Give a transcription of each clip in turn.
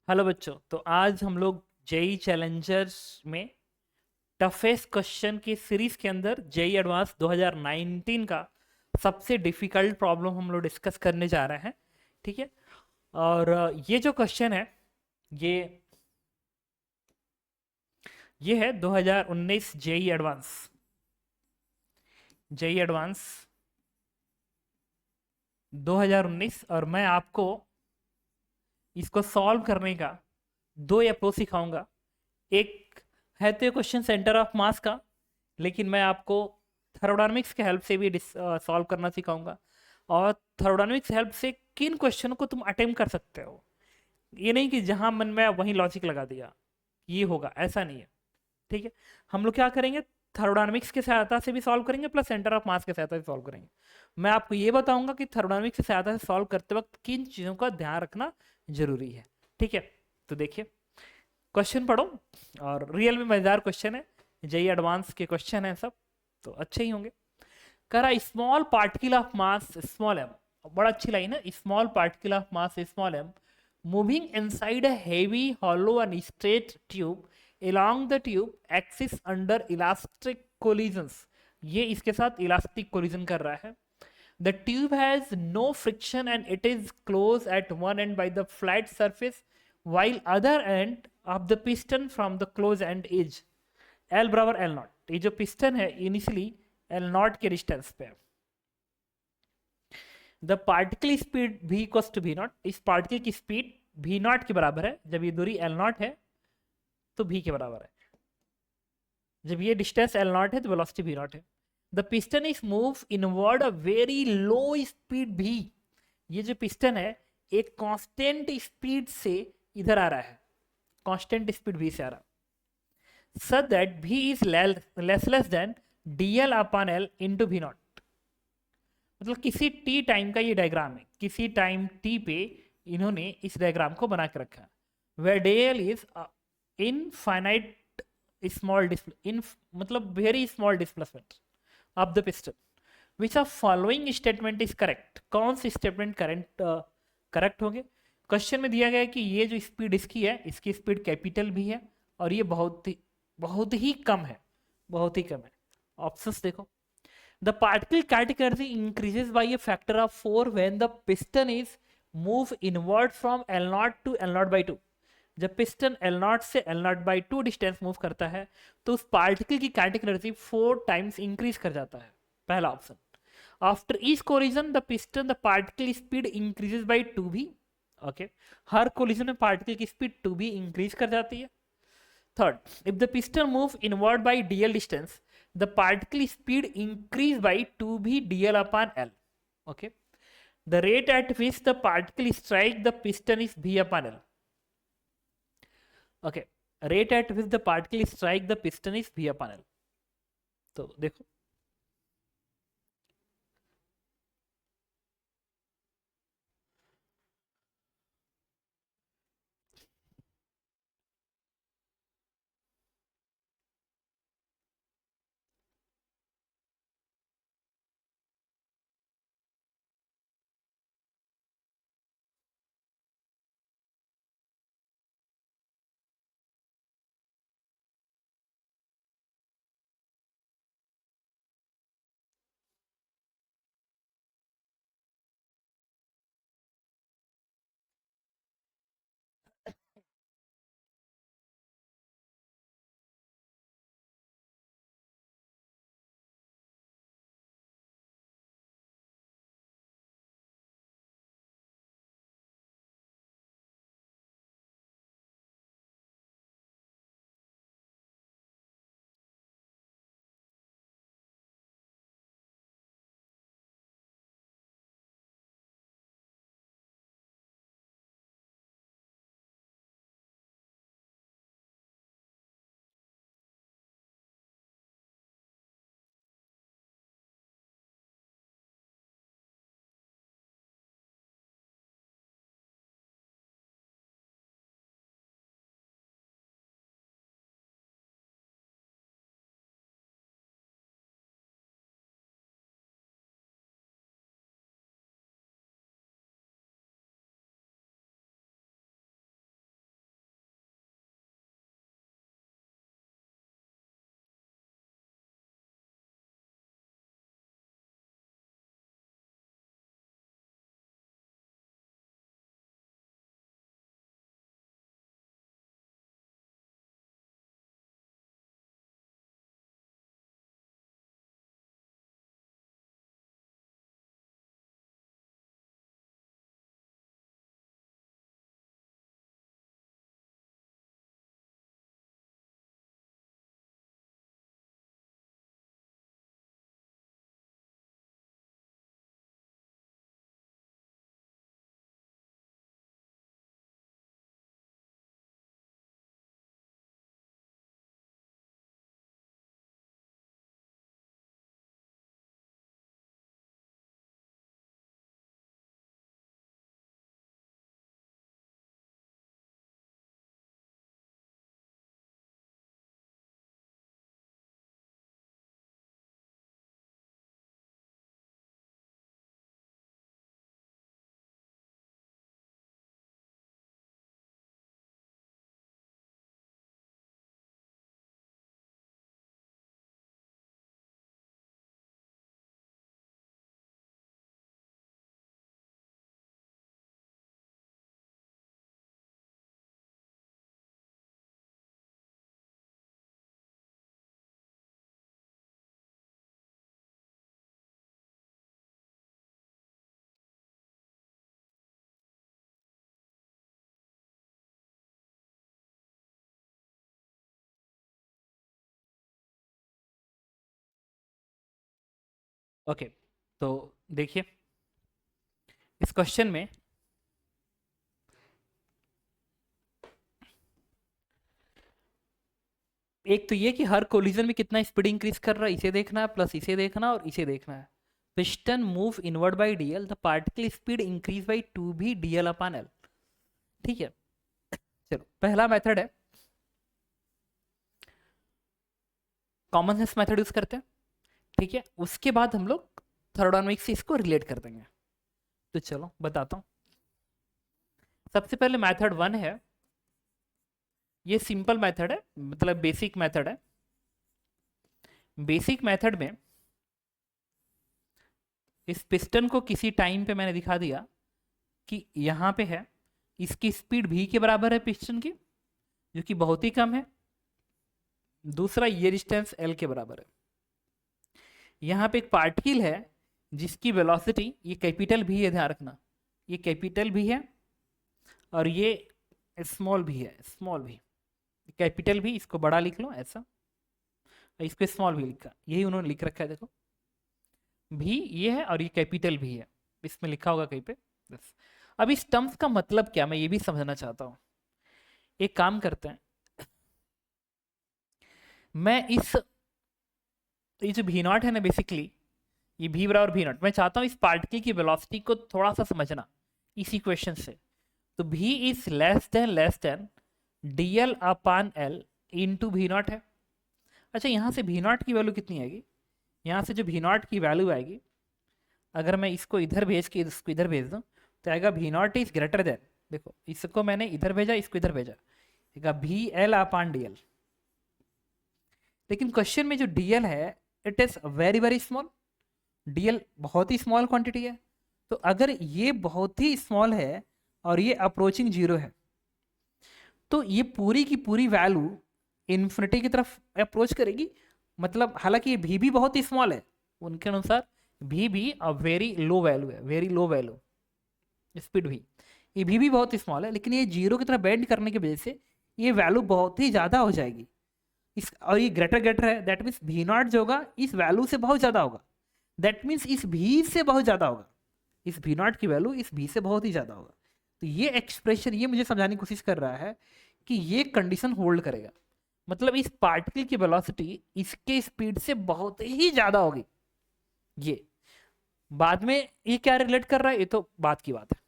Hello बच्चों। तो आज हम लोग जेई चैलेंजर्स में टफेस्ट क्वेश्चन की सीरीज के अंदर जेई एडवांस 2019 का सबसे डिफिकल्ट प्रॉब्लम हम लोग डिस्कस करने जा रहे हैं। ठीक है। और ये जो क्वेश्चन है, ये ये है 2019 जेई एडवांस। जेई एडवांस 2019, और मैं आपको इसको सॉल्व करने का दो अप्रोच सिखाऊंगा। एक है तो क्वेश्चन सेंटर ऑफ मास का, लेकिन मैं आपको थर्मोडायनामिक्स के हेल्प से भी सॉल्व करना सिखाऊंगा। और थर्मोडायनामिक्स हेल्प से किन क्वेश्चनों को तुम अटेम्प्ट कर सकते हो, ये नहीं कि जहां मन में आया वहीं लॉजिक लगा दिया ये होगा, ऐसा नहीं है। ठीक है। हम लोग क्या करेंगे, थर्मोडायनामिक्स की सहायता से भी सॉल्व करेंगे, प्लस सेंटर ऑफ मास की सहायता से सॉल्व करेंगे। मैं आपको ये बताऊंगा कि थर्मोडायनामिक्स की सहायता से सॉल्व करते वक्त किन चीज़ों का ध्यान रखना जरूरी है। ठीक है। तो देखिए, क्वेश्चन पढ़ो। और रियल में मजेदार क्वेश्चन है, जेई एडवांस के क्वेश्चन है सब, तो अच्छे ही होंगे। कह रहा small particle of mass small M, बड़ा अच्छी लाइन है, small particle of mass small M moving inside a heavy hollow and straight tube along the tube axis under elastic collisions। ये इसके साथ इलास्टिक कोलिजन कर रहा है। The tube has no friction and it is closed at one end by the flat surface, while other end of the piston from the closed end is L बराबर L naught. ये जो piston है initially L naught के distance पे, the particle speed v equals to v naught, इस particle की speed v naught के बराबर है। जब ये दूरी L नॉट है तो v के बराबर है, जब ये डिस्टेंस L नॉट है तो वेलोसिटी v नॉट है। The piston is move inward a very low speed v, ये जो पिस्टन है एक कांस्टेंट स्पीड से इधर आ रहा है, कांस्टेंट स्पीड v से आ रहा है, so that v is less than dl upon l into v not. मतलब किसी t टाइम का ये डायग्राम है, किसी टाइम t पे इन्होंने इस डायग्राम को बना के रखा है, where dl is infinite small in, मतलब very small displacement of the piston, which of following statement is correct. कौन सी स्टेटमेंट करेक्ट होंगे। क्वेश्चन में दिया गया है कि ये जो स्पीड इसकी है, इसकी स्पीड कैपिटल भी है, और ये बहुत ही कम है, बहुत ही कम है। ऑप्शंस देखो। The particle category increases by a factor of 4 when the piston is move inward from L naught to L naught by two. जब पिस्टन एल नॉट से L naught by two distance move करता है तो उस particle की category 4 times increase कर जाता है, पहला option. After each collision the piston the particle speed increases by two v. Okay, हर कोलिजन में पार्टिकल की स्पीड टू भी इंक्रीज कर जाती है। Third, if the piston move inward by dl distance the particle speed increase by two v dl upon l. Okay, the rate at which the particle strike the piston is v upon l। Okay, rate at which the particle strike the piston is v upon l। तो देखो, okay, तो देखिए इस question में एक तो ये कि हर कोलिजन में कितना स्पीड इंक्रीज कर रहा है इसे देखना है, प्लस इसे देखना और इसे देखना है। Piston move inward by DL, the particle speed increase by 2b dl upon l। ठीक है, चलो पहला मेथड है कॉमन सेंस मेथड यूज करते हैं। ठीक है, उसके बाद हम लोग थर्मोडायनामिक्स से इसको रिलेट कर देंगे। तो चलो बताता हूँ। सबसे पहले मेथड 1 है, ये सिंपल मेथड है, मतलब बेसिक मेथड है। बेसिक मेथड में इस पिस्टन को किसी टाइम पे मैंने दिखा दिया कि यहाँ पे है, इसकी स्पीड v के बराबर है पिस्टन की, जो कि बहुत ही कम है। दूसरा ये डिस्टेंस l के बराबर है। यहाँ पे एक पार्टिकल है जिसकी वेलोसिटी, ये कैपिटल v है, ध्यान रखना, ये कैपिटल v है और ये स्मॉल v है, स्मॉल v। कैपिटल v इसको बड़ा लिख लो ऐसा, इसको स्मॉल v लिखा, यही उन्होंने लिख रखा है, देखो v ये है और ये कैपिटल v है, इसमें लिखा होगा कहीं पे बस। अब इस टर्म्स का मतलब क्या, मैं ये भी समझना चाहता हूँ। एक काम करते हैं, मैं ये जो v नॉट है ना, बेसिकली ये v बराबर v नॉट, मैं चाहता हूँ इस पार्टिकल की वेलोसिटी को थोड़ा सा समझना इस इक्वेशन से। तो v is less than dl upon l into v not है। अच्छा, यहाँ से v नॉट की वैल्यू कितनी आएगी, यहाँ से जो v नॉट की वैल्यू आएगी, अगर मैं इसको इधर भेज के इसको इधर भेज दूँ तो आएगा v not is greater than, देखो इसको मैंने इधर भेजा, इसको इधर भेजा, आएगा vl अपॉन dl। लेकिन क्वेश्चन में जो dl है it is very very small, dl बहुत ही स्मॉल क्वांटिटी है। तो अगर ये बहुत ही स्मॉल है और ये अप्रोचिंग जीरो है, तो ये पूरी की पूरी वैल्यू इन्फिनिटी की तरफ अप्रोच करेगी। मतलब हालांकि ये भी बहुत ही स्मॉल है, उनके अनुसार भी वेरी लो वैल्यू है, वेरी लो वैल्यू स्पीड भी, ये भी बहुत ही स्मॉल है, लेकिन ये जीरो की तरफ बेंड करने की वजह से ये वैल्यू बहुत ही ज़्यादा हो जाएगी इस, और ये ग्रेटर है, दैट मीन्स भी नॉट जो होगा इस वैल्यू से बहुत ज़्यादा होगा, दैट मीन्स इस भी से बहुत ज़्यादा होगा, इस भी नॉट की वैल्यू इस भी से बहुत ही ज़्यादा होगा। तो ये एक्सप्रेशन ये मुझे समझाने की कोशिश कर रहा है कि ये कंडीशन होल्ड करेगा, मतलब इस पार्टिकल की वेलोसिटी इसके स्पीड से बहुत ही ज़्यादा होगी। ये बाद में ये क्या रिलेट कर रहा है, ये तो बात की बात है।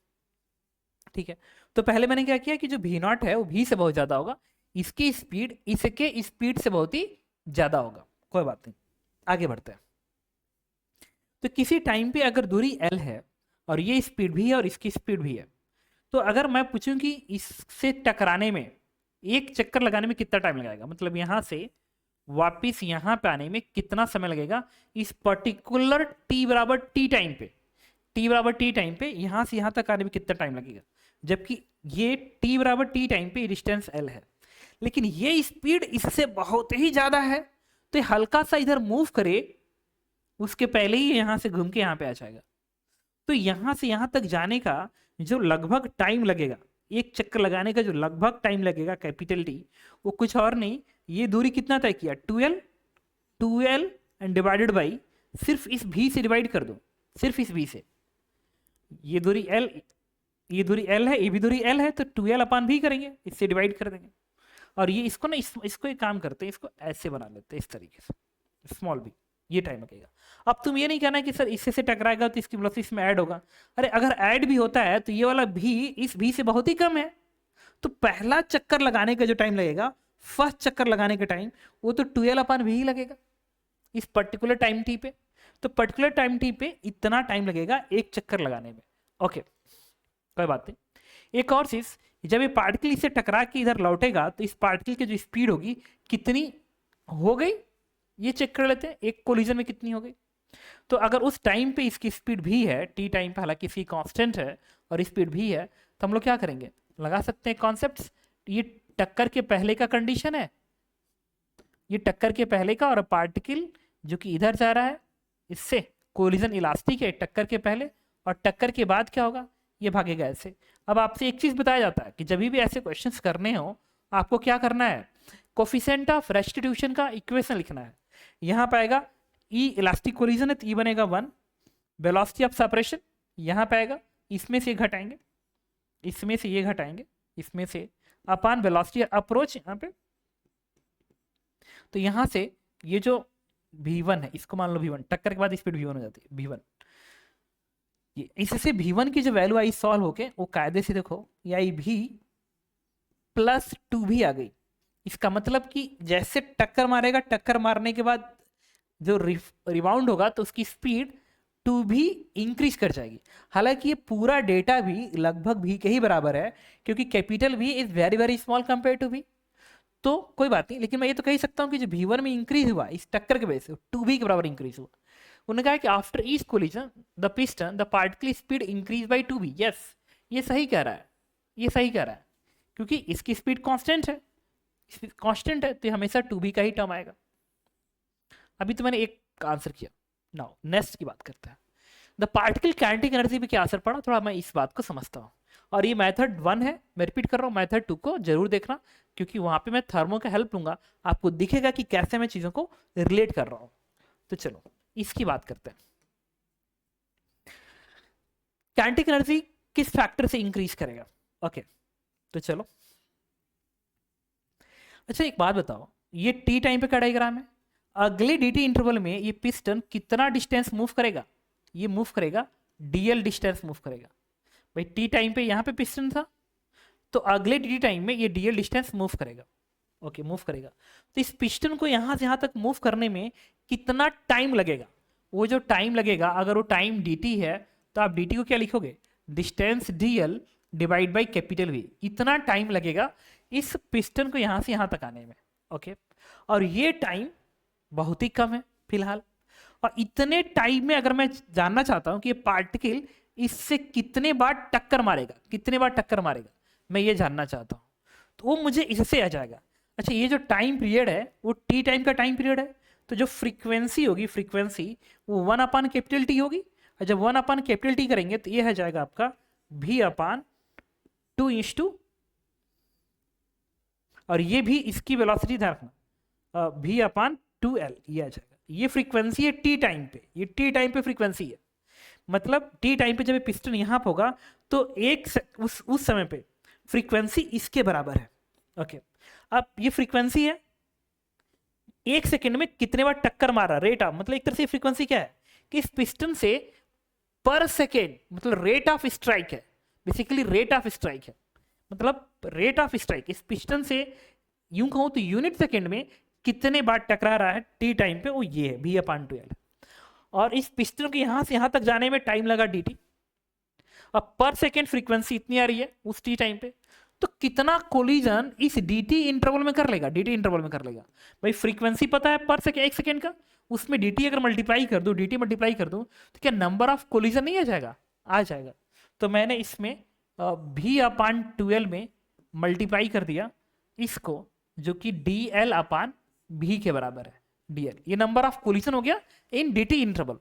ठीक है, तो पहले मैंने क्या किया कि जो भी नॉट है वो भी से बहुत ज़्यादा होगा, इसकी स्पीड इसके स्पीड से बहुत ही ज़्यादा होगा। कोई बात नहीं, आगे बढ़ते हैं। तो किसी टाइम पे अगर दूरी l है और ये स्पीड भी है और इसकी स्पीड भी है, तो अगर मैं पूछूं कि इससे टकराने में एक चक्कर लगाने में कितना टाइम लगाएगा, मतलब यहाँ से वापिस यहाँ पे आने में कितना समय लगेगा इस पर्टिकुलर t बराबर t टाइम पे, t बराबर t टाइम पे यहाँ से यहाँ तक आने में कितना टाइम लगेगा, जबकि ये t बराबर t टाइम पे डिस्टेंस l है, लेकिन ये स्पीड इससे बहुत ही ज्यादा है। तो ये हल्का सा इधर मूव करे उसके पहले ही यहाँ से घूम के यहाँ पे आ जाएगा। तो यहाँ से यहाँ तक जाने का जो लगभग टाइम लगेगा, एक चक्कर लगाने का जो लगभग टाइम लगेगा कैपिटल टी, वो कुछ और नहीं, ये दूरी कितना तय किया 2l एंड डिवाइडेड बाई, सिर्फ इस भी से डिवाइड कर दो, सिर्फ इस भी से, ये दूरी l, ये दूरी l है, ये भी दूरी l है, तो 2l अपॉन भी करेंगे, इससे डिवाइड कर देंगे। और ये इसको ना इसको एक काम करते हैं, इसको ऐसे बना लेते हैं इस तरीके से, स्मॉल भी, ये टाइम लगेगा। अब तुम ये नहीं कहना कि सर इससे टकराएगा तो इसकी वेलोसिटी इसमें ऐड होगा, अरे अगर ऐड भी होता है तो ये वाला भी इस भी से बहुत ही कम है, तो पहला चक्कर लगाने का जो टाइम लगेगा, फर्स्ट चक्कर लगाने का टाइम, वो तो 2l अपॉन भी ही लगेगा इस पर्टिकुलर टाइम टी पे। तो पर्टिकुलर टाइम टी पे इतना टाइम लगेगा एक चक्कर लगाने में। ओके, कोई बात नहीं। एक और चीज, जब ये पार्टिकल इससे टकरा के इधर लौटेगा तो इस पार्टिकल की जो स्पीड होगी कितनी हो गई, ये चेक कर लेते हैं एक कोलिजन में कितनी हो गई। तो अगर उस टाइम पे इसकी स्पीड भी है, टी टाइम पे हालांकि इसकी कांस्टेंट है और स्पीड भी है, तो हम लोग क्या करेंगे, लगा सकते हैं कॉन्सेप्ट्स। ये टक्कर के पहले का कंडीशन है, ये टक्कर के पहले का, और पार्टिकल जो कि इधर जा रहा है इससे कोलिजन इलास्टिक है टक्कर के पहले, और टक्कर के बाद क्या होगा, ये भागेगा ऐसे। अब आपसे एक चीज बताया जाता है कि जब भी ऐसे क्वेश्चंस करने हो आपको क्या करना है, कोफिशिएंट ऑफ रेस्टिट्यूशन का इक्वेशन लिखना है। यहाँ पाएगा ई इलास्टिक कोलिजन है तो ई बनेगा 1, वेलोसिटी ऑफ सेपरेशन यहाँ पे आएगा, इसमें से घटाएंगे, इसमें से ये घटाएंगे, इसमें से अपान वेलोसिटी अप्रोच यहाँ पे। तो यहाँ से ये जो v1 है, इसको मान लो v1, टक्कर के बाद स्पीड v1 हो जाती है v1। ये इससे v1 की जो वैल्यू आई सॉल्व होके वो कायदे से देखो ये आई v प्लस 2v आ गई। इसका मतलब कि जैसे टक्कर मारेगा, टक्कर मारने के बाद जो रिबाउंड होगा तो उसकी स्पीड 2v इंक्रीज कर जाएगी। हालांकि ये पूरा डेटा भी लगभग v के ही बराबर है, क्योंकि capital v is very very small compare to v, तो कोई बात नहीं। लेकिन मैं ये तो कह सकता हूँ कि जो v1 में इंक्रीज हुआ इस टक्कर के वजह से 2v के बराबर इंक्रीज हुआ। उन्होंने कहा कि after each collision the piston the particle speed increase bye 2v। Yes, ये सही कह रहा है, ये सही कह रहा है, क्योंकि इसकी स्पीड कांस्टेंट है, कांस्टेंट है तो हमेशा 2v का ही टर्म आएगा। अभी तो मैंने एक आंसर किया, नाउ नेक्स्ट की बात करते हैं। द पार्टिकल काइनेटिक एनर्जी पे क्या असर पड़ा, थोड़ा मैं इस बात को समझता हूँ। और ये मेथड 1 है, मैं रिपीट कर रहा हूँ, मेथड 2 को जरूर देखना, क्योंकि वहां पे मैं थर्मो का हेल्प लूंगा, आपको दिखेगा कि कैसे मैं चीजों को रिलेट कर रहा हूँ। तो चलो इसकी बात करते हैं। काइनेटिक एनर्जी किस फैक्टर से इंक्रीज करेगा? ओके, तो चलो। अच्छा एक बात बताओ, ये टी टाइम पे का डायग्राम है, अगले dt इंटरवल में ये पिस्टन कितना डिस्टेंस मूव करेगा? ये मूव करेगा dl डिस्टेंस मूव करेगा। भाई टी टाइम पे यहाँ पे पिस्टन था, तो अगले dt टाइम में ये dl डिस्टेंस मूव करेगा। ओके, मूव करेगा। तो इस पिस्टन को यहाँ से यहाँ तक मूव करने में कितना टाइम लगेगा? वो जो टाइम लगेगा, अगर वो टाइम dt है तो आप dt को क्या लिखोगे? Distance dl divide by capital V। इतना टाइम लगेगा इस पिस्टन को यहाँ से यहाँ तक आने में। ओके, और ये टाइम बहुत ही कम है फिलहाल। और इतने टाइम में अगर मैं जानना चाहता हूं कि ये पार्टिकल इससे कितने बार टक्कर मारेगा, कितने बार टक्कर मारेगा, मैं ये जानना चाहता हूं, तो वो मुझे इससे आ जाएगा। अच्छा, ये जो टाइम पीरियड है वो टी टाइम का टाइम पीरियड है, तो जो फ्रीक्वेंसी होगी, फ्रीक्वेंसी वो 1 अपान कैपिटल टी होगी। और जब 1 अपान कैपिटल टी करेंगे तो ये आ जाएगा आपका v अपान 2/, और ये भी इसकी वेलोसिटी ध्यान रखना, v अपान 2l, ये आ जाएगा। ये फ्रीक्वेंसी है टी टाइम पे, ये टी टाइम पे फ्रीक्वेंसी है। मतलब टी टाइम पे जब पिस्टन यहाँ पे होगा तो उस समय पे फ्रीक्वेंसी इसके बराबर है। ओके, अब ये फ्रीक्वेंसी है, 1 सेकेंड में कितने बार टक्कर मारा, रेट ऑफ, मतलब एक तरह से फ्रीक्वेंसी क्या है कि इस पिस्टन से पर सेकेंड, मतलब रेट ऑफ स्ट्राइक है, बेसिकली रेट ऑफ स्ट्राइक है, मतलब रेट ऑफ स्ट्राइक इस पिस्टन से यूं कहूं तो यूनिट सेकेंड में कितने बार टकरा रहा है टी टाइम पे, वो ये है v अपान 2l। और इस पिस्टन के यहां से यहां तक जाने में टाइम लगा dt। अब पर सेकेंड फ्रीक्वेंसी इतनी आ रही है उस टी टाइम पे, तो कितना कोलिजन इस dt इंटरवल में कर लेगा, dt इंटरवल में कर लेगा। भाई फ्रीक्वेंसी पता है पर सेकेंड, 1 सेकेंड का, उसमें dt अगर मल्टीप्लाई कर दूं, dt मल्टीप्लाई कर दूं तो क्या नंबर ऑफ कोलिजन नहीं आ जाएगा? आ जाएगा। तो मैंने इसमें v अपान 2l में मल्टीप्लाई कर दिया इसको, जो कि dl अपान v के बराबर है, dl। ये नंबर ऑफ कोलिजन हो गया इन dt इंटरवल।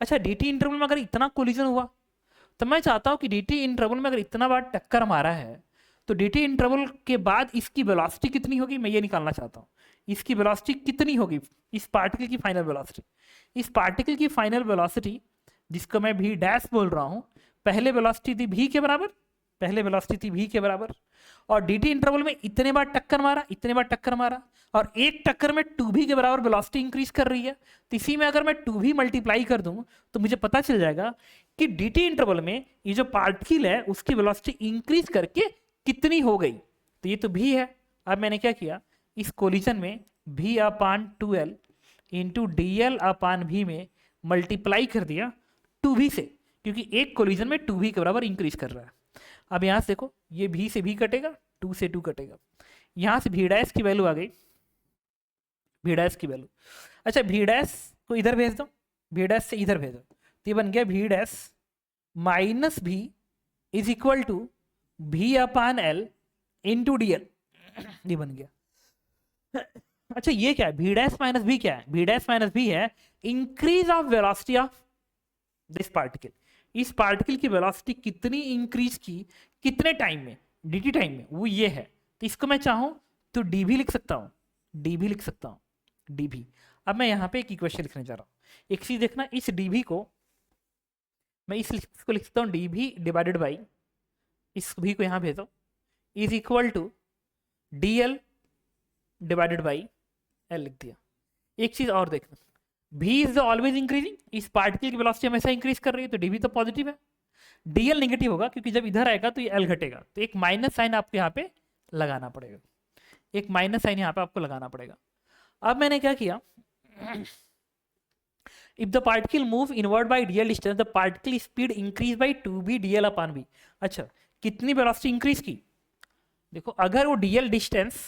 अच्छा, dt इंटरवल में अगर इतना कोलिजन हुआ तो मैं चाहता हूं कि dt इंटरवल में अगर इतना बार टक्कर मारा है तो dt इंटरवल के बाद इसकी वेलोसिटी कितनी होगी, मैं ये निकालना चाहता हूं। इसकी वेलोसिटी कितनी होगी, इस पार्टिकल की फाइनल वेलोसिटी। इस पार्टिकल की फाइनल वेलोसिटी, जिसको मैं v डैश बोल रहा हूं, पहले वेलोसिटी थी v के बराबर, पहले वेलोसिटी थी v के बराबर, और dt इंटरवल में इतने बार टक्कर मारा, इतने बार टक्कर मारा, और एक टक्कर में 2v के बराबर वेलोसिटी इंक्रीज कर रही है। तो इसी में अगर मैं 2v मल्टीप्लाई कर दूं तो मुझे पता चल जाएगा कि dt इंटरवल में ये जो पार्टिकल है उसकी वेलोसिटी इंक्रीज करके कितनी हो गई। तो ये तो v है। अब मैंने क्या किया, इस कोलिजन में v अपान 2l इंटू dl अपान v में मल्टीप्लाई कर दिया 2v से, क्योंकि एक कोलिजन में 2v के बराबर इंक्रीज कर रहा है। अब यहां से देखो, ये v से v कटेगा, 2 से 2 कटेगा, यहां से v डैश की वैल्यू आ गई, v डैश की वैल्यू। अच्छा, v डैश को इधर भेज दो, v डैश से इधर भेजो, तो ये बन गया v dash minus v is equal to v upon l into dl, ये बन गया। अच्छा, ये क्या है, v डैश माइनस v क्या है? v डैश माइनस v है increase of velocity of this particle. इस पार्टिकल की वेलोसिटी कितनी इंक्रीज की, कितने टाइम में, dt टाइम में, वो ये है। तो इसको मैं चाहूं तो dv लिख सकता हूं, dv लिख सकता हूं, dv। अब मैं यहाँ पे एक इक्वेशन लिखने जा रहा हूं। एक चीज देखना, इस dv को मैं इसको लिखता हूँ डी भी डिवाइडेड बाई, इस भी को यहाँ भेजो, is equal to D L divided by L लिख दिया। एक चीज और देखना, भी इज ऑलवेज इंक्रीजिंग, इस पार्टिकल की वेलोसिटी हमेशा इंक्रीज कर रही है, तो डी भी तो पॉजिटिव है। डीएल नेगेटिव होगा क्योंकि जब इधर आएगा तो ये एल घटेगा, तो एक माइनस साइन आपको यहाँ पे लगाना पड़ेगा, एक माइनस साइन यहाँ पे आपको लगाना पड़ेगा। अब मैंने क्या किया, if the particle move inward by DL distance the particle speed increase by 2b DL upon B. अच्छा, कितनी वेलोसिटी इंक्रीज की, देखो अगर वो डीएल डिस्टेंस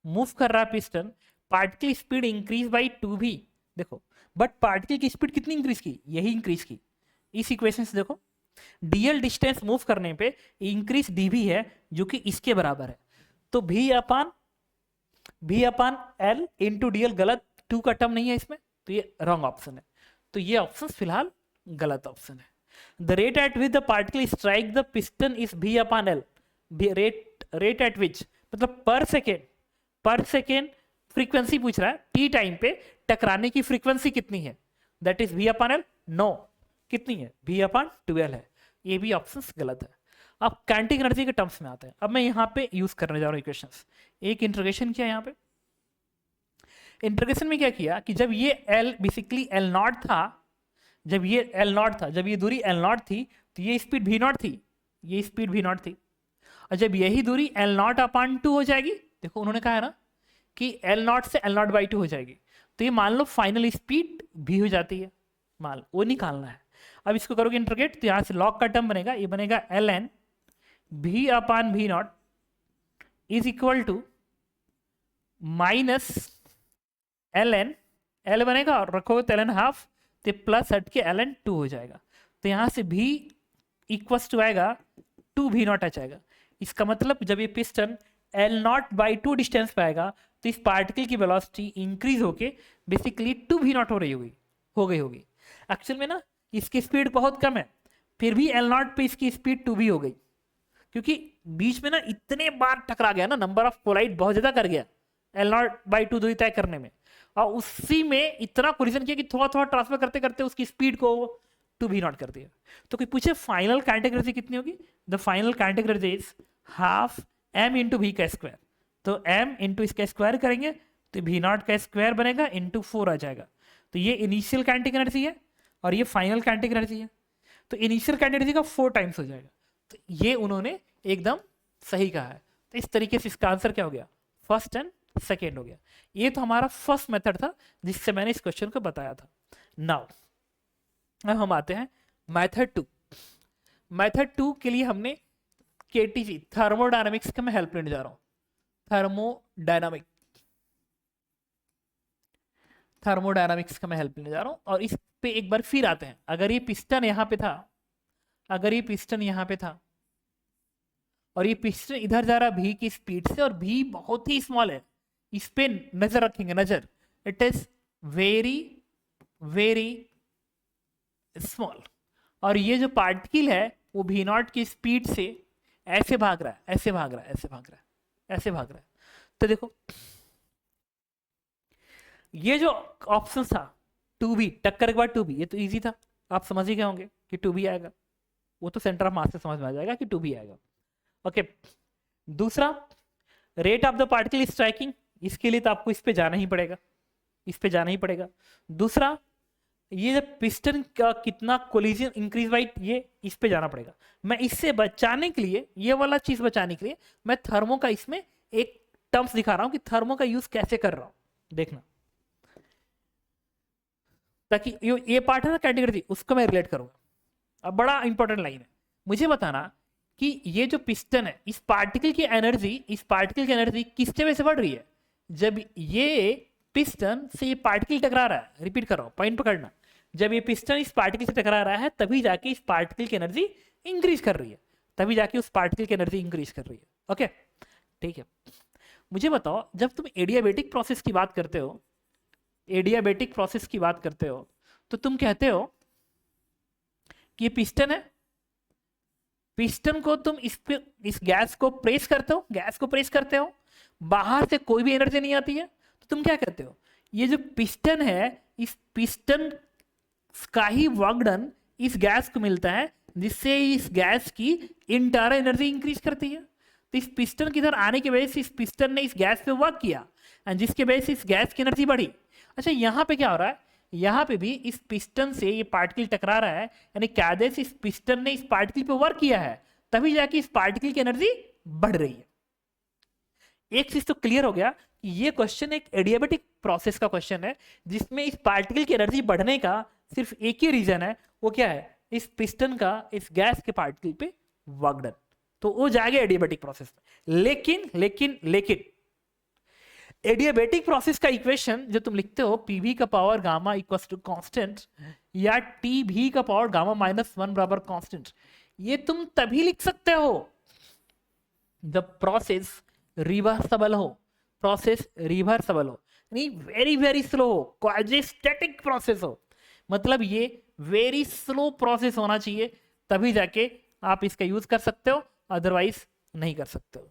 मूव कर रहा है piston, particle speed increase by 2b, देखो बट पार्टिकल की स्पीड कितनी इंक्रीज की, यही इंक्रीज की। इस इक्वेशन से देखो डीएल डिस्टेंस मूव करने पे इंक्रीज डीवी है जो कि इसके बराबर है, तो भी अपान एल इंटू डीएल गलत, 2 का टर्म नहीं है इसमें, तो ये रॉन्ग ऑप्शन है, तो ये ऑप्शन फिलहाल गलत ऑप्शन है। The rate at which the particle strike the piston is भी अपान एल, रेट एट विच मतलब पर सेकेंड फ्रीक्वेंसी पूछ रहा है, टी टाइम पे टकराने की फ्रीक्वेंसी कितनी है, दैट इज भी अपान एल, नो कितनी है, भी अपान 12 है, ये भी ऑप्शन गलत है। अब काइनेटिक एनर्जी के टर्म्स में आते हैं। अब मैं यहाँ पे यूज करने जा रहा हूँ इक्वेशंस। एक इंटीग्रेशन किया यहाँ पे, इंटीग्रेशन में क्या किया कि जब ये एल बेसिकली एल नॉट था, जब ये दूरी एल नॉट थी तो ये स्पीड भी नॉट थी, ये स्पीड भी नॉट थी, और जब यही दूरी एल नॉट अपान 2 हो जाएगी, देखो उन्होंने कहा है ना कि एल नॉट से एल नॉट बाई 2 हो जाएगी, तो ये मान लो फाइनल स्पीड भी हो जाती है, मान लो वो निकालना है। अब इसको करोगे इंटीग्रेट तो यहाँ से लॉग का टर्म बनेगा, ये बनेगा एल एन भी अपान भी naught is equal to minus L N, L बनेगा और रखोगे तो एल एन हाफ, तो प्लस हट के एल एन 2 हो जाएगा, तो यहाँ से भी इक्वल्स टू आएगा 2 भी नॉट आ जाएगा। इसका मतलब जब ये piston L naught by 2 distance पे आएगा तो इस पार्टिकल की वेलोसिटी इंक्रीज होके बेसिकली 2 भी नॉट हो गई होगी। एक्चुअल में ना इसकी स्पीड बहुत कम है, फिर भी एल नॉट पे इसकी स्पीड 2 भी हो गई, क्योंकि बीच में ना इतने बार टकरा गया ना, नंबर ऑफ कोलाइड बहुत ज्यादा कर गया एल नॉट बाई 2 दूरी तय करने में, और उसी में इतना कोलिजन किया कि थोड़ा थोड़ा ट्रांसफर करते करते उसकी स्पीड को 2 भी नॉट कर दिया। तो कोई पूछे फाइनल काइनेटिक एनर्जी कितनी होगी, the final kinetic energy is half M into V का स्क्वायर, तो एम इंटू इसका स्क्वायर करेंगे तो भी नॉट का स्क्वायर बनेगा इंटू 4 आ जाएगा, तो ये इनिशियल काइनेटिक एनर्जी है और ये फाइनल काइनेटिक एनर्जी है, तो इनिशियल काइनेटिक एनर्जी का 4 टाइम्स हो जाएगा, तो ये उन्होंने एकदम सही कहा है। तो इस तरीके से इसका आंसर क्या हो गया, फर्स्ट एंड सेकेंड हो गया। ये तो हमारा फर्स्ट मेथड था जिससे मैंने इस क्वेश्चन को बताया था। नाउ अब हम आते हैं मेथड 2। मेथड 2 के लिए हमने केटीजी थर्मोडायनामिक्स का मैं हेल्प लेने जा रहा हूं, थर्मोडायनामिक्स का मैं हेल्प लेने जा रहा हूं, और इस पे एक बार फिर आते हैं। अगर ये पिस्टन यहाँ पे था, और ये पिस्टन इधर जा रहा भी की स्पीड से, और भी बहुत ही स्मॉल है, इस पे नजर रखेंगे, नजर, it is very very small, और ये जो पार्टिकल है वो भी नॉट की स्पीड से ऐसे भाग रहा है, ऐसे भाग रहा है। तो देखो ये जो ऑप्शन था 2b, टक्कर के बाद 2b, ये तो इजी था, आप समझ ही गए होंगे कि 2b आएगा, वो तो सेंटर ऑफ मास से समझ में आ जाएगा कि 2b आएगा। ओके, दूसरा rate of the particle striking, इसके लिए तो आपको इस पे जाना ही पड़ेगा, दूसरा ये जब पिस्टन का कितना कोलिजन इंक्रीज बाई, ये इस पे जाना पड़ेगा। मैं इससे बचाने के लिए, ये वाला चीज बचाने के लिए मैं थर्मो का इसमें एक टर्म्स दिखा रहा हूं कि थर्मो का यूज कैसे कर रहा हूं, देखना, ताकि ये पार्ट है ना कैटेगरी, उसको मैं रिलेट करूंगा। अब बड़ा इंपॉर्टेंट लाइन है, मुझे बताना कि ये जो पिस्टन है, इस पार्टिकल की एनर्जी किससे वजह से बढ़ रही है, जब ये पिस्टन से ये पार्टिकल टकरा रहा है, रिपीट कर रहा हूं, पॉइंट पकड़ना, जब ये पिस्टन इस पार्टिकल से टकरा रहा है तभी जाके इस पार्टिकल की एनर्जी इंक्रीज कर रही है, ओके ठीक है। मुझे बताओ, जब तुम एडियाबेटिक प्रोसेस की बात करते हो, तो तुम कहते हो कि ये पिस्टन है, पिस्टन को तुम इस गैस को प्रेस करते हो, बाहर से कोई भी एनर्जी नहीं आती है, तो तुम क्या कहते हो, ये जो पिस्टन है, इस पिस्टन का ही वर्क डन इस गैस को मिलता है जिससे इस गैस की इंटरनल एनर्जी इंक्रीज करती है। तो इस पिस्टन की इधर आने की वजह से इस पिस्टन ने इस गैस पे वर्क किया एंड जिसके वजह से इस गैस की एनर्जी बढ़ी। अच्छा यहाँ पे क्या हो रहा है, यहाँ पे भी इस पिस्टन से ये पार्टिकल टकरा रहा है, यानी क्या देश इस पिस्टन ने इस पार्टिकल पे वर्क किया है, तभी जाके इस पार्टिकल की एनर्जी बढ़ रही है। एक चीज तो क्लियर हो गया कि ये क्वेश्चन एक एडियाबेटिक प्रोसेस का क्वेश्चन है, जिसमें इस पार्टिकल की एनर्जी बढ़ने का सिर्फ एक ही रीजन है, वो क्या है, इस पिस्टन का इस गैस के पार्टिकल पे वर्क डन, तो वो जाएगा एडियाबेटिक प्रोसेस में। लेकिन लेकिन लेकिन एडियाबेटिक प्रोसेस का इक्वेशन जो तुम लिखते हो पीवी का power gamma equals to constant या टी भी का पावर गामा -1 बराबर कांस्टेंट, ये तुम तभी लिख सकते हो जब प्रोसेस रिवर्सबल हो, प्रोसेस रिवर्सबल हो, यानी वेरी वेरी स्लो हो, क्वाजीस्टैटिक प्रोसेस हो, मतलब ये वेरी स्लो प्रोसेस होना चाहिए, तभी जाके आप इसका यूज कर सकते हो, अदरवाइज नहीं कर सकते हो।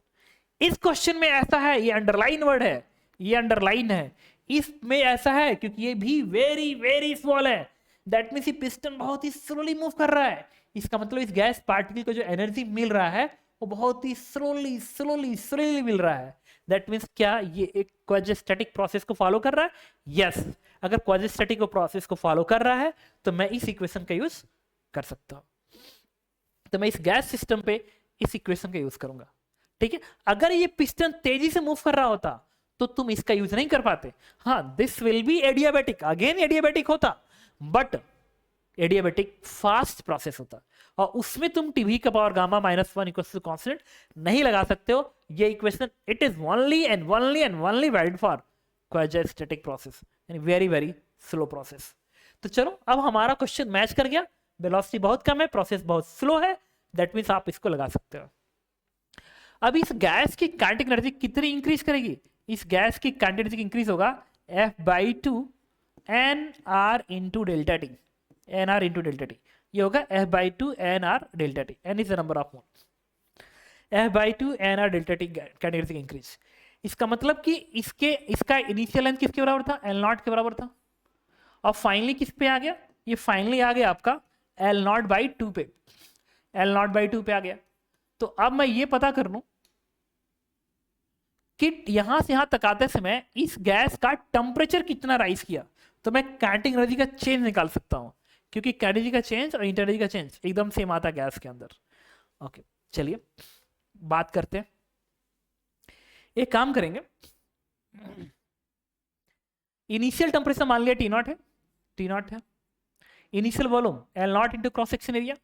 इस क्वेश्चन में ऐसा है, ये अंडरलाइन वर्ड है, ये अंडरलाइन है, इसमें ऐसा है क्योंकि ये भी वेरी वेरी स्मॉल है, दैट मीन्स ये पिस्टन बहुत ही स्लोली मूव कर रहा है, इसका मतलब इस गैस पार्टिकल को जो एनर्जी मिल रहा है वो बहुत ही स्लोली स्लोली स्लोली मिल रहा है। दैट मीन्स क्या ये एक क्वाजीस्टैटिक प्रोसेस को फॉलो कर रहा है? यस, अगर क्वाजीस्टैटिक प्रोसेस को फॉलो कर रहा है तो मैं इस इक्वेशन का यूज कर सकता हूं, तो मैं इस गैस सिस्टम पे इस इक्वेशन का यूज करूंगा। ठीक है, अगर ये पिस्टन तेजी से मूव कर रहा होता तो तुम इसका यूज नहीं कर पाते। हाँ, this will be adiabatic, again adiabatic होता, बट एडियाबेटिक फास्ट प्रोसेस होता, और उसमें तुम टीवी का power gamma -1 equals to constant नहीं लगा सकते हो। ये equation it is only and only and only valid for quasistatic process, यानी वेरी वेरी स्लो प्रोसेस। तो चलो, अब हमारा क्वेश्चन मैच कर गया, वेलोसिटी बहुत कम है, प्रोसेस बहुत स्लो है, दैट मीन्स आप इसको लगा सकते हो। अब इस गैस की काइनेटिक एनर्जी कितनी इंक्रीज करेगी? इस गैस की काइनेटिक एनर्जी इंक्रीज होगा F/2 nr into delta T, nr into delta T, ये होगा F/2 nr delta T, n is the number of moles, F/2 nr delta T kinetic energy increase. इसका मतलब कि इसका इनिशियल लेंथ किसके बराबर था? L0 के बराबर था, और फाइनली किस पे आ गया? ये फाइनली आ गया आपका L0/2 पे, L0/2 पे आ गया। तो अब मैं ये पता कर लूं कि यहां से यहां तक आते समय इस गैस का टेम्परेचर कितना राइज किया, तो मैं काइनेटिक एनर्जी का चेंज निकाल सकता हूं, क्योंकि काइनेटिक एनर्जी का चेंज और इंटरनल एनर्जी का चेंज एकदम सेम आता है गैस के अंदर। ओके, चलिए बात करते हैं, एक काम करेंगे, इनिशियल टेम्परेचर मान लिया T0 है, T0 है, initial volume L0 into cross section area,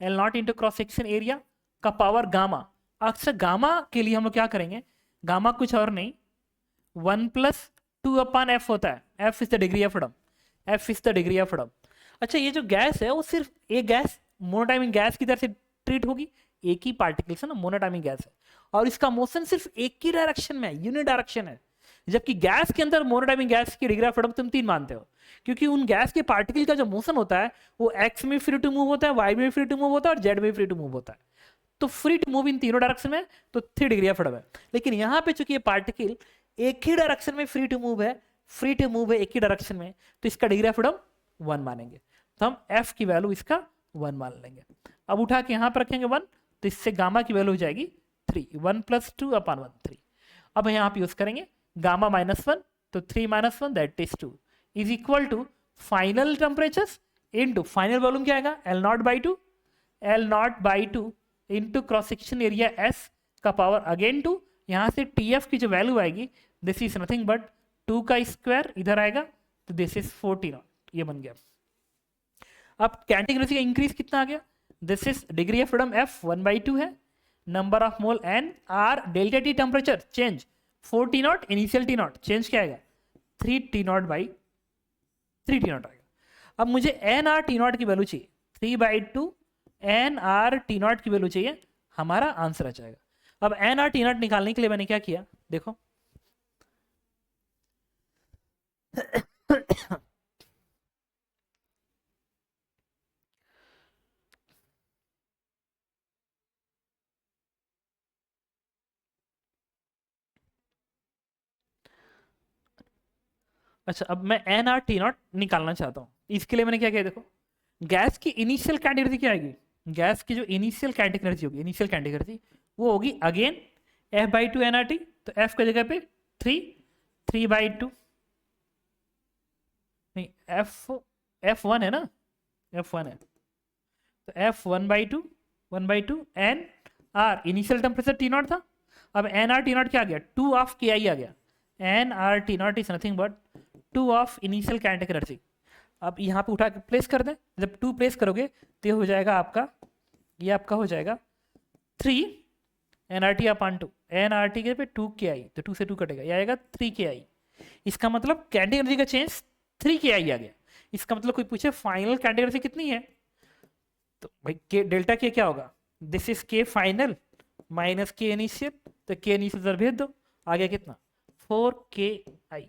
L0 into cross section area का पावर गामा। अक्सर गामा के लिए हम लोग क्या करेंगे, गामा कुछ और नहीं 1+2/f होता है, f is the degree of freedom, f is the degree of freedom. अच्छा, ये जो गैस है वो सिर्फ एक गैस मोनोटाइमिक गैस की तरह से ट्रीट होगी, एक ही पार्टिकल है ना, मोनोटाइमिक गैस है, और इसका मोशन सिर्फ एक ही डायरेक्शन में है, यूनिट डायरेक्शन है, जबकि गैस के अंदर मोनोटाइमिक गैस की डिग्री ऑफ फ्रीडम तुम 3 मानते हो, क्योंकि उन गैस के पार्टिकल का जो मोशन होता है वो एक्स में फ्री टू मूव होता है, वाई में फ्री टू मूव होता है और जेड में फ्री टू मूव होता है, तो फ्री टू मूव इन तीनों डायरेक्शन में, तो 3 डिग्री ऑफ फ्रीडम है। लेकिन यहाँ पे चूंकि ये पार्टिकल एक ही डायरेक्शन में फ्री टू मूव है, फ्री टू मूव है एक ही डायरेक्शन में, तो इसका डिग्री ऑफ फ्रीडम 1 मानेंगे, तो हम f की वैल्यू इसका 1 मान लेंगे। अब उठा के यहाँ पर रखेंगे 1, तो इससे गामा की वैल्यू हो जाएगी 3, 1+2/1 3। अब यहाँ पे यूज करेंगे गामा -1, तो 3 - 1 that is 2 is equal to final temperature into final volume क्या आएगा L0/2, L0/2 into cross section area S का पावर अगेन 2, यहाँ से TF की जो वैल्यू आएगी दिस इज नथिंग बट 2 का स्क्वायर इधर आएगा, तो दिस इज 40, ये बन गया। अब काइनेटिक एनर्जी का इंक्रीज कितना आ गया, this is degree of freedom F 1/2 है, number of mole N, R delta T temperature change 4 T0, initial T0 change क्या आएगा 3 T0/3 T0 आएगा। अब मुझे NR T0 की वैल्यू चाहिए, 3/2 NR T0 की वैल्यू चाहिए, हमारा आंसर आ जाएगा। अब NR T0 निकालने के लिए मैंने क्या किया, देखो अच्छा, अब मैं NR T0 निकालना चाहता हूं, इसके लिए मैंने क्या किया देखो, गैस की इनिशियल काइनेटिक एनर्जी क्या आएगी? गैस की जो इनिशियल काइनेटिक एनर्जी होगी, इनिशियल काइनेटिक एनर्जी, वो होगी अगेन F/2 nRT। तो F की जगह पे 3/2, नहीं F1 है ना, F1 है, तो F1/2 1/2 n R initial temperature T0 था। अब nR T0 क्या आ गया? 2 ऑफ KI आ गया। nR T0 is nothing but 2 of initial kinetic energy. अब यहाँ पे उठा के प्लेस कर दें, जब 2 प्लेस करोगे तो ये हो जाएगा आपका, ये आपका हो जाएगा 3 nRT अपॉन 2, nRT के पे 2 KI, तो 2 से 2 कटेगा, ये आएगा 3 KI। इसका मतलब काइनेटिक एनर्जी का चेंज 3 KI आ गया। इसका मतलब कोई पूछे फाइनल काइनेटिक एनर्जी कितनी है, तो भाई के डेल्टा के क्या होगा? दिस इज के फाइनल माइनस के इनिशियल, तो के इनिशियल इधर भेज दो, आ गया कितना? 4 KI।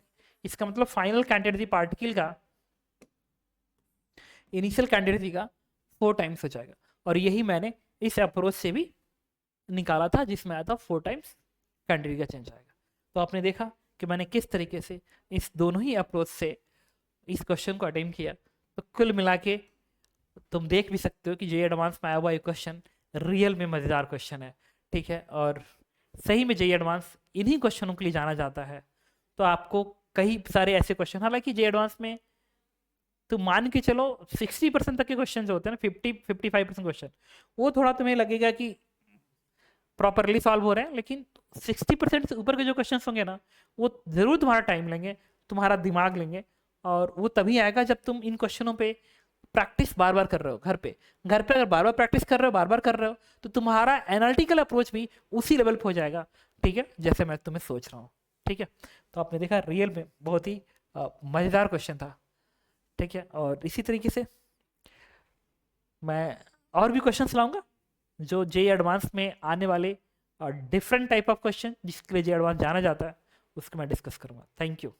इसका मतलब फाइनल काइनेटिक एनर्जी पार्टिकल का इनिशियल काइनेटिक एनर्जी का 4 टाइम्स हो जाएगा। और यही मैंने इस अप्रोच से भी निकाला था, जिसमें आया था 4 टाइम्स काइनेटिक एनर्जी का चेंज आएगा। तो आपने देखा कि मैंने किस तरीके से इस दोनों ही अप्रोच से इस क्वेश्चन को अटेम्प्ट किया। तो कुल मिला के तुम देख भी सकते हो कि जेईई एडवांस में आया हुआ ये क्वेश्चन रियल में मज़ेदार क्वेश्चन है, ठीक है। और सही में जेईई एडवांस इन्हीं क्वेश्चनों के लिए जाना जाता है। तो आपको कई सारे ऐसे क्वेश्चन, हालांकि जेईई एडवांस में तो मान के चलो 60% तक के क्वेश्चन जो होते हैं ना, 50-55% क्वेश्चन, वो थोड़ा तुम्हें लगेगा कि प्रॉपरली सॉल्व हो रहे हैं, लेकिन 60% से ऊपर के जो क्वेश्चन होंगे ना, वो जरूर तुम्हारा टाइम लेंगे, तुम्हारा दिमाग लेंगे। और वो तभी आएगा जब तुम इन क्वेश्चनों पे प्रैक्टिस बार बार कर रहे हो घर पे। घर पे अगर बार बार प्रैक्टिस कर रहे हो, बार बार कर रहे हो, तो तुम्हारा एनालिटिकल अप्रोच भी उसी लेवल पे हो जाएगा, ठीक है, जैसे मैं तुम्हें सोच रहा हूँ, ठीक है। तो आपने देखा रियल में बहुत ही मज़ेदार क्वेश्चन था, ठीक है। और इसी तरीके से मैं और भी क्वेश्चंस लाऊंगा जो जेईई एडवांस में आने वाले डिफरेंट टाइप ऑफ क्वेश्चन जिसके लिए जेईई एडवांस जाना जाता है, उसको मैं डिस्कस करूंगा। Thank you.